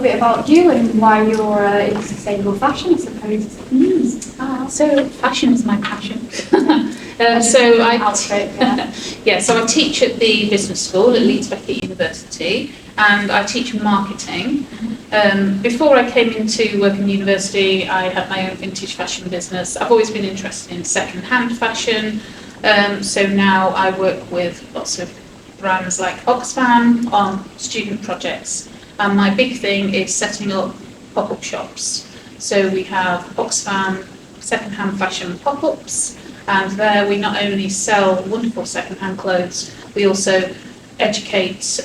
little bit about you and why you're in sustainable fashion, I suppose. So fashion is my passion. So I teach at the business school at Leeds Beckett University, and I teach marketing. Before I came into work in university, I had my own vintage fashion business. I've always been interested in second-hand fashion, so now I work with lots of brands like Oxfam on student projects. And my big thing is setting up pop-up shops. So we have Oxfam second-hand fashion pop-ups, and there we not only sell wonderful second-hand clothes, we also educate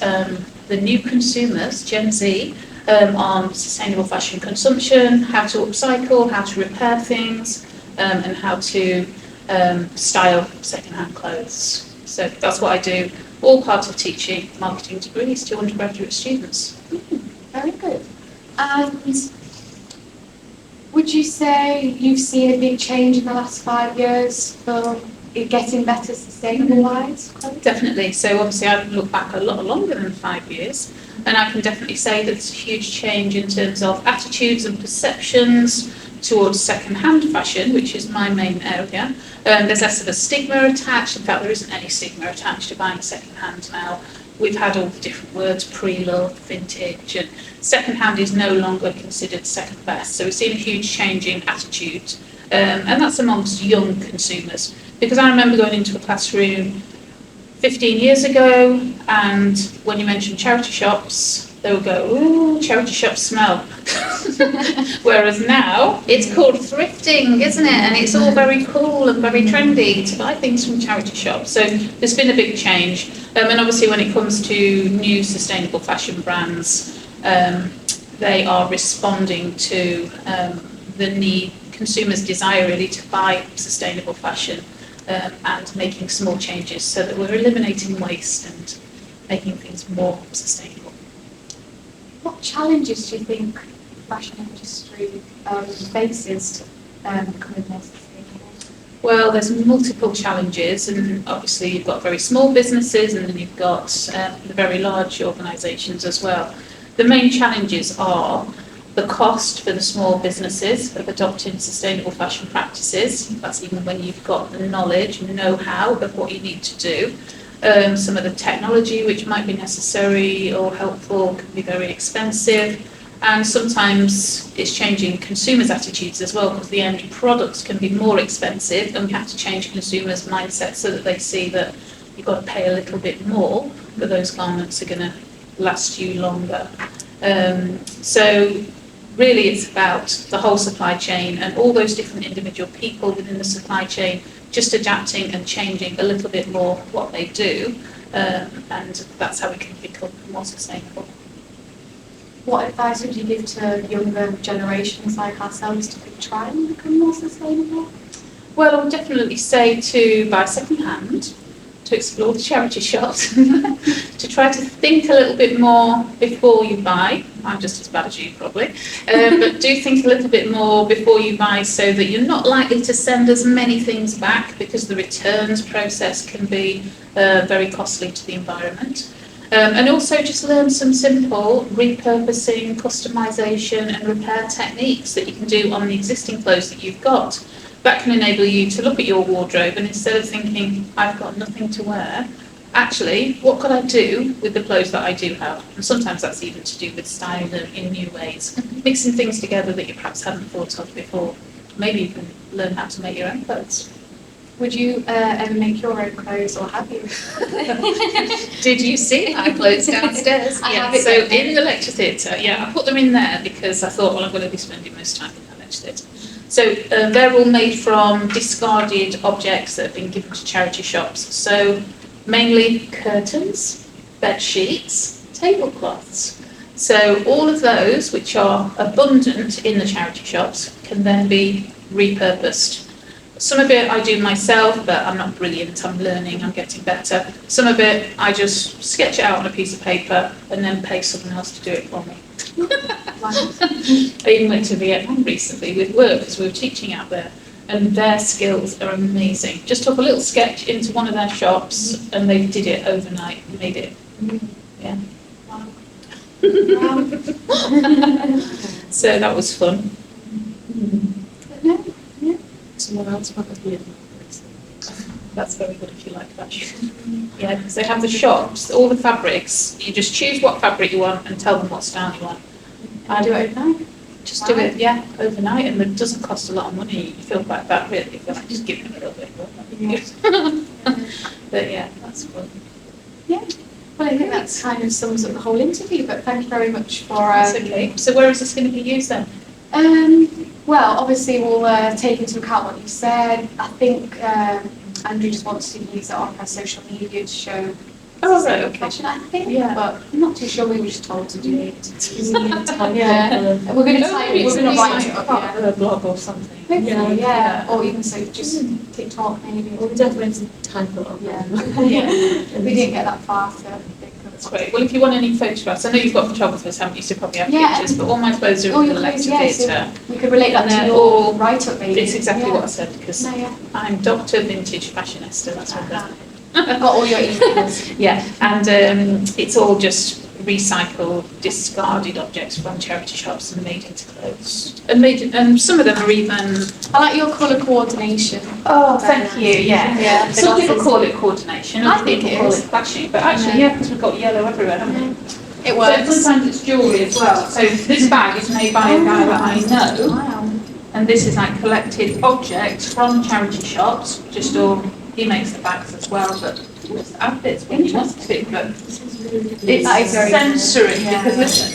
the new consumers, Gen Z, on sustainable fashion consumption, how to upcycle, how to repair things, and how to style second-hand clothes. So that's what I do, all part of teaching marketing degrees to undergraduate students. Very good. And would you say you've seen a big change in the last 5 years for it getting better sustainable-wise? Definitely. So obviously I've looked back a lot longer than 5 years, and I can definitely say that there's a huge change in terms of attitudes and perceptions towards second-hand fashion, which is my main area. There's less of a stigma attached. In fact, there isn't any stigma attached to buying second-hand now. We've had all the different words, pre-loved, vintage, and second-hand is no longer considered second best. So we've seen a huge change in attitude, and that's amongst young consumers. Because I remember going into a classroom 15 years ago, and when you mentioned charity shops, they would go, ooh, charity shops smell. Whereas now, it's called thrifting, isn't it? And it's all very cool and very trendy to buy things from charity shops. So there's been a big change. And obviously when it comes to new sustainable fashion brands, they are responding to the need, consumers' desire really to buy sustainable fashion, and making small changes so that we're eliminating waste and making things more sustainable. What challenges do you think the fashion industry faces to becoming more sustainable? Well, there's multiple challenges, and obviously you've got very small businesses and then you've got the very large organisations as well. The main challenges are the cost for the small businesses of adopting sustainable fashion practices. That's even when you've got the knowledge and know-how of what you need to do. Some of the technology which might be necessary or helpful can be very expensive, and sometimes it's changing consumers' attitudes as well, because the end products can be more expensive, and we have to change consumers' mindsets so that they see that you've got to pay a little bit more, but those garments are going to last you longer. So really it's about the whole supply chain and all those different individual people within the supply chain just adapting and changing a little bit more what they do, and that's how we can become more sustainable. What advice would you give to younger generations like ourselves to try and become more sustainable? Well, I would definitely say to buy second-hand, to explore the charity shops, to try to think a little bit more before you buy. I'm just as bad as you probably, but do think a little bit more before you buy so that you're not likely to send as many things back, because the returns process can be very costly to the environment. And also just learn some simple repurposing, customization and repair techniques that you can do on the existing clothes that you've got. That can enable you to look at your wardrobe and instead of thinking, I've got nothing to wear, actually, what could I do with the clothes that I do have? And sometimes that's even to do with styling them in new ways, mixing things together that you perhaps hadn't thought of before. Maybe you can learn how to make your own clothes. Would you ever make your own clothes, or have you? Did you see my clothes downstairs? I have So in the lecture theatre, I put them in there because I thought, well, I'm going to be spending most time in the lecture theatre. So they're all made from discarded objects that have been given to charity shops. So mainly curtains, bed sheets, tablecloths. So all of those which are abundant in the charity shops can then be repurposed. Some of it I do myself, but I'm not brilliant, I'm learning, I'm getting better. Some of it I just sketch it out on a piece of paper and then pay someone else to do it for me. I even went to Vietnam recently with work because we were teaching out there, and their skills are amazing. Just took a little sketch into one of their shops and they did it overnight, made it. Yeah. So that was fun. Someone else probably. That's very good if you like that. Yeah, because they have the shops, all the fabrics. You just choose what fabric you want and tell them what style you want. I do it overnight. Just do it, yeah, overnight, and it doesn't cost a lot of money. You feel quite bad, really. You feel like just giving them a little bit more. But yeah, that's fun. Yeah. Well, I think that's kind of sums up the whole interview, but thank you very much for... That's okay. So where is this going to be used then? Well, obviously we'll take into account what you said. I think Andrea just wants to use it on her social media to show Right, okay. fashion, I think. Yeah. But I'm not too sure, we were just told to do it. Yeah. We're going to type it, we're going to write it up, part of a blog or something. Hopefully, yeah. Or even so, just TikTok maybe. Well, we definitely type it up. Yeah. Yeah. We didn't get that far to think of. That's great. Well, if you want any photographs, I know you've got photographers, haven't you? So probably have Yeah. pictures, but all my clothes are Oh, in your the clothes, lecture yeah, so theatre. we could relate that And to they're your all- write-up maybe. It's exactly Yeah. what I said, because No, yeah. I'm Dr. Vintage Fashionista, that's what that. I've got all your emails. Yeah, and it's all just recycled, discarded objects from charity shops and made into clothes. And some of them are even... I like your colour coordination. Oh, thank you, yeah. Yeah. Some people call it coordination, I other think people it call is. it flashing, but actually, yeah, because we've got yellow everywhere, haven't we? It So works. sometimes it's jewellery as well. So this bag is made by a guy that I know, Wow. and this is like collected objects from charity shops, just all, he makes the bags as well, but just add bits when you want to, but it's That is very sensory, good. Yeah. because listen,